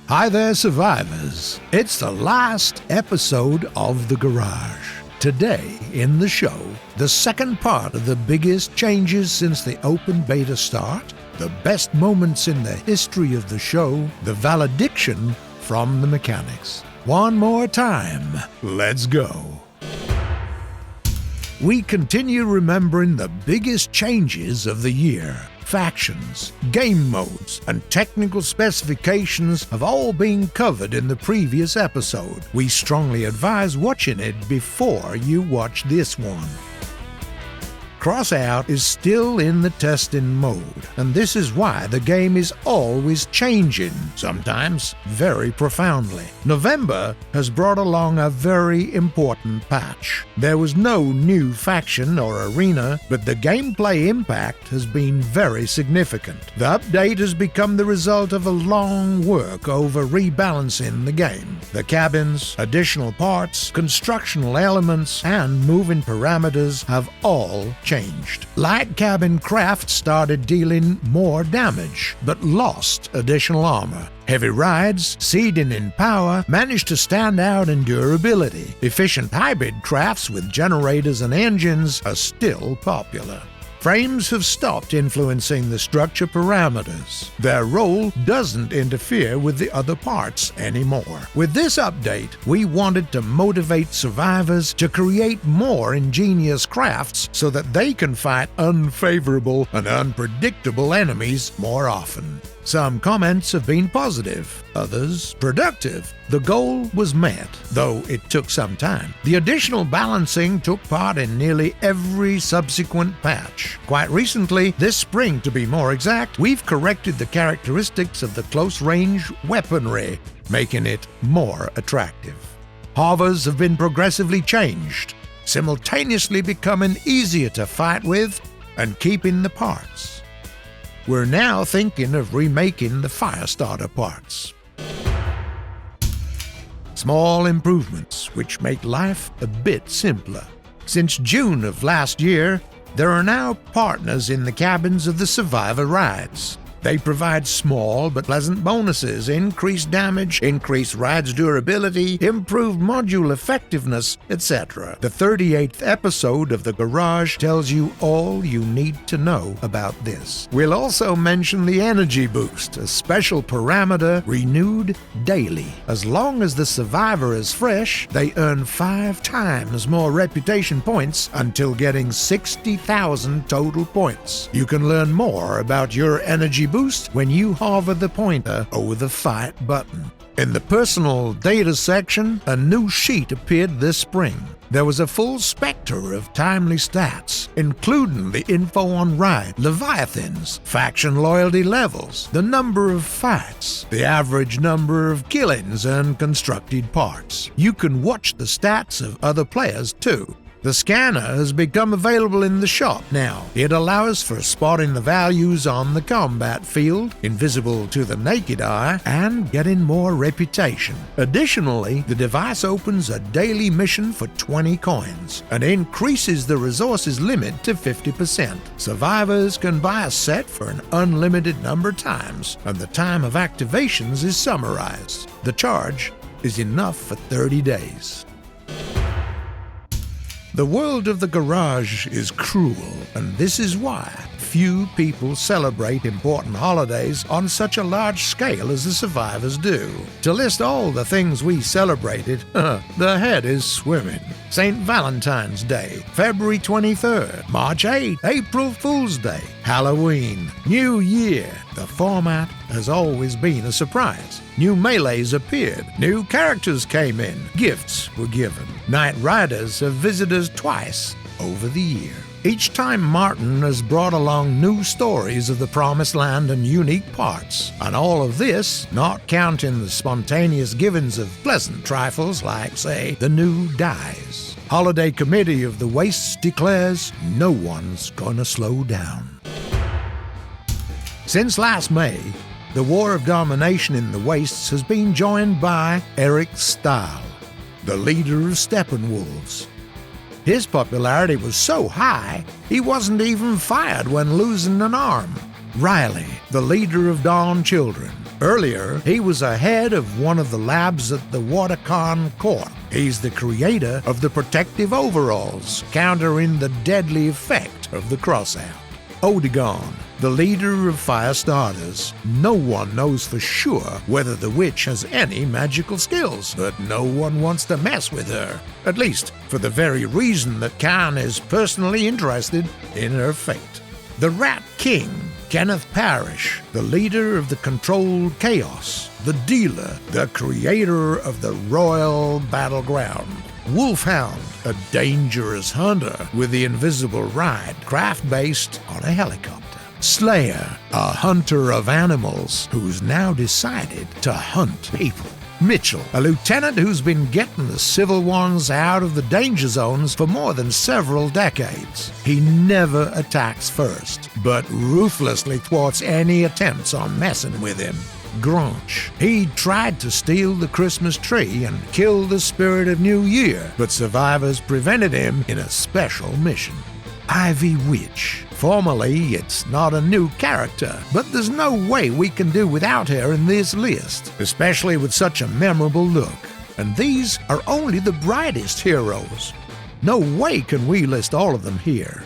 Hi there, survivors. It's the last episode of The Garage. Today in the show, the second part of the biggest changes since the open beta start, the best moments in the history of the show, the valediction from the mechanics. One more time, let's go. We continue remembering the biggest changes of the year. Factions, game modes, and technical specifications have all been covered in the previous episode. We strongly advise watching it before you watch this one. Crossout is still in the testing mode, and this is why the game is always changing, sometimes very profoundly. November has brought along a very important patch. There was no new faction or arena, but the gameplay impact has been very significant. The update has become the result of a long work over rebalancing the game. The cabins, additional parts, constructional elements, and moving parameters have all changed. Light cabin craft started dealing more damage, but lost additional armor. Heavy rides, seeding in power, managed to stand out in durability. Efficient hybrid crafts with generators and engines are still popular. Frames have stopped influencing the structure parameters. Their role doesn't interfere with the other parts anymore. With this update, we wanted to motivate survivors to create more ingenious crafts so that they can fight unfavorable and unpredictable enemies more often. Some comments have been positive, others productive. The goal was met, though it took some time. The additional balancing took part in nearly every subsequent patch. Quite recently, this spring to be more exact, we've corrected the characteristics of the close-range weaponry, making it more attractive. Hovers have been progressively changed, simultaneously becoming easier to fight with and keeping the parts. We're now thinking of remaking the Firestarter parts. Small improvements which make life a bit simpler. Since June of last year, there are now partners in the cabins of the Survivor rides. They provide small but pleasant bonuses, increased damage, increased ride's durability, improved module effectiveness, etc. The 38th episode of The Garage tells you all you need to know about this. We'll also mention the energy boost, a special parameter renewed daily. As long as the survivor is fresh, they earn 5 times more reputation points until getting 60,000 total points. You can learn more about your energy boost when you hover the pointer over the Fight button. In the personal data section, a new sheet appeared this spring. There was a full specter of timely stats, including the info on ride, Leviathans, faction loyalty levels, the number of fights, the average number of killings, and constructed parts. You can watch the stats of other players too. The scanner has become available in the shop now. It allows for spotting the values on the combat field, invisible to the naked eye, and getting more reputation. Additionally, the device opens a daily mission for 20 coins and increases the resources limit to 50%. Survivors can buy a set for an unlimited number of times, and the time of activations is summarized. The charge is enough for 30 days. The world of the garage is cruel, and this is why few people celebrate important holidays on such a large scale as the survivors do. To list all the things we celebrated, the head is swimming. St. Valentine's Day, February 23rd, March 8th, April Fool's Day, Halloween, New Year. The format has always been a surprise. New melees appeared, new characters came in, gifts were given. Night Riders have visited us twice over the year. Each time Martin has brought along new stories of the Promised Land and unique parts. And all of this, not counting the spontaneous givings of pleasant trifles like, say, the new dies. Holiday Committee of the Wastes declares no one's gonna slow down. Since last May, the war of domination in the Wastes has been joined by Eric Stahl, the leader of Steppenwolves. His popularity was so high, he wasn't even fired when losing an arm. Riley, the leader of Dawn Children. Earlier, he was a head of one of the labs at the WaterCon Corp. He's the creator of the protective overalls, countering the deadly effect of the Crossout. Odegon, the leader of Firestarters. No one knows for sure whether the witch has any magical skills, but no one wants to mess with her. At least, for the very reason that Khan is personally interested in her fate. The Rat King, Kenneth Parrish, the leader of the Controlled Chaos, the dealer, the creator of the Royal Battleground. Wolfhound, a dangerous hunter with the invisible ride, craft-based on a helicopter. Slayer, a hunter of animals who's now decided to hunt people. Mitchell, a lieutenant who's been getting the civil ones out of the danger zones for more than several decades. He never attacks first, but ruthlessly thwarts any attempts on messing with him. Granch. He tried to steal the Christmas tree and kill the spirit of New Year, but survivors prevented him in a special mission. Ivy Witch. Formally, it's not a new character, but there's no way we can do without her in this list, especially with such a memorable look. And these are only the brightest heroes. No way can we list all of them here.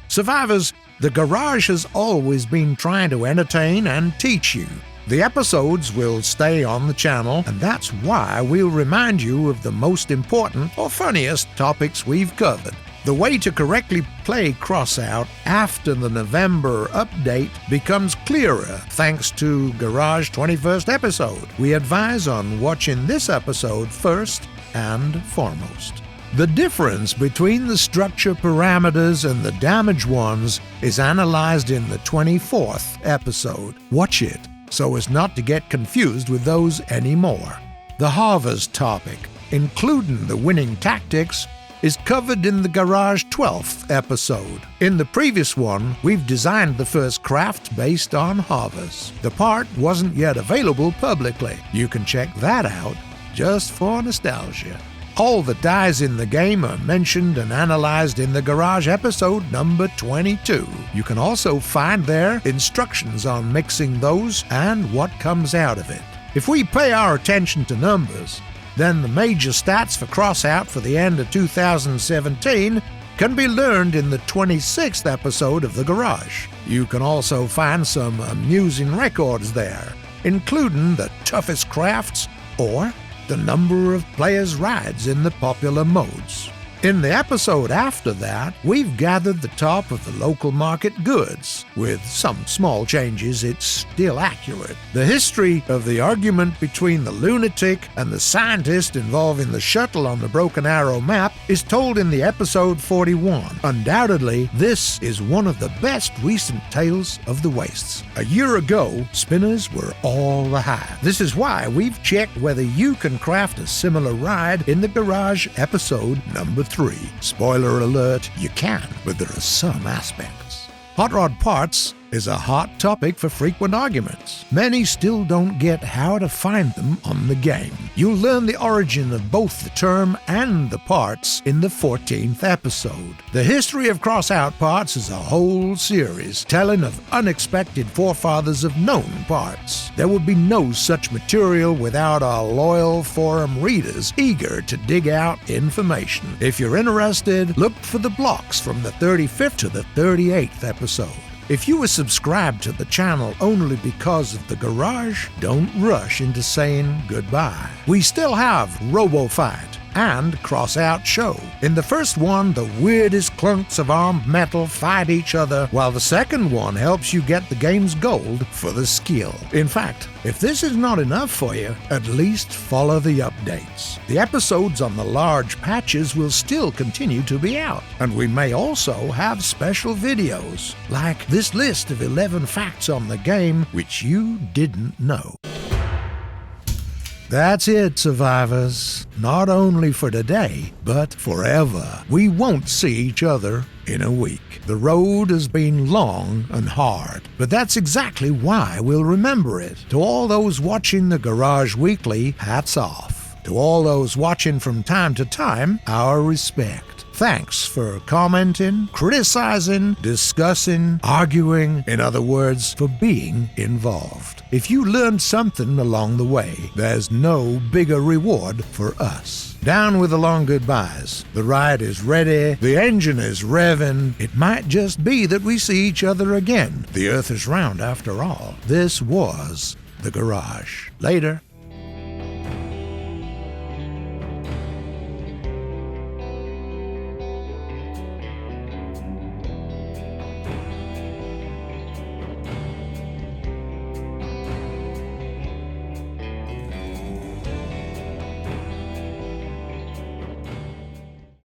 Survivors, the Garage has always been trying to entertain and teach you. The episodes will stay on the channel, and that's why we'll remind you of the most important or funniest topics we've covered. The way to correctly play Crossout after the November update becomes clearer thanks to Garage 21st episode. We advise on watching this episode first and foremost. The difference between the structure parameters and the damage ones is analyzed in the 24th episode. Watch it so as not to get confused with those anymore. The Harvest topic, including the winning tactics, is covered in the Garage 12th episode. In the previous one, we've designed the first craft based on Harvest. The part wasn't yet available publicly. You can check that out just for nostalgia. All the dies in the game are mentioned and analyzed in the Garage episode number 22. You can also find there instructions on mixing those and what comes out of it. If we pay our attention to numbers, then the major stats for Crossout for the end of 2017 can be learned in the 26th episode of the Garage. You can also find some amusing records there, including the toughest crafts or the number of players' rides in the popular modes. In the episode after that, we've gathered the top of the local market goods. With some small changes, it's still accurate. The history of the argument between the lunatic and the scientist involving the shuttle on the Broken Arrow map is told in the episode 41. Undoubtedly, this is one of the best recent tales of the Wastes. A year ago, spinners were all the hype. This is why we've checked whether you can craft a similar ride in the Garage episode number 3. Spoiler alert, you can, but there are some aspects. Hot rod parts is a hot topic for frequent arguments. Many still don't get how to find them on the game. You'll learn the origin of both the term and the parts in the 14th episode. The history of Crossout parts is a whole series telling of unexpected forefathers of known parts. There would be no such material without our loyal forum readers eager to dig out information. If you're interested, look for the blocks from the 35th to the 38th episode. If you were subscribed to the channel only because of the Garage, don't rush into saying goodbye. We still have RoboFight and Crossout Show. In the first one, the weirdest clunks of armed metal fight each other, while the second one helps you get the game's gold for the skill. In fact, if this is not enough for you, at least follow the updates. The episodes on the large patches will still continue to be out, and we may also have special videos, like this list of 11 facts on the game which you didn't know. That's it, survivors. Not only for today, but forever. We won't see each other in a week. The road has been long and hard, but that's exactly why we'll remember it. To all those watching the Garage Weekly, hats off. To all those watching from time to time, our respect. Thanks for commenting, criticizing, discussing, arguing, in other words, for being involved. If you learned something along the way, there's no bigger reward for us. Down with the long goodbyes. The ride is ready, the engine is revving. It might just be that we see each other again. The earth is round after all. This was the garage. Later.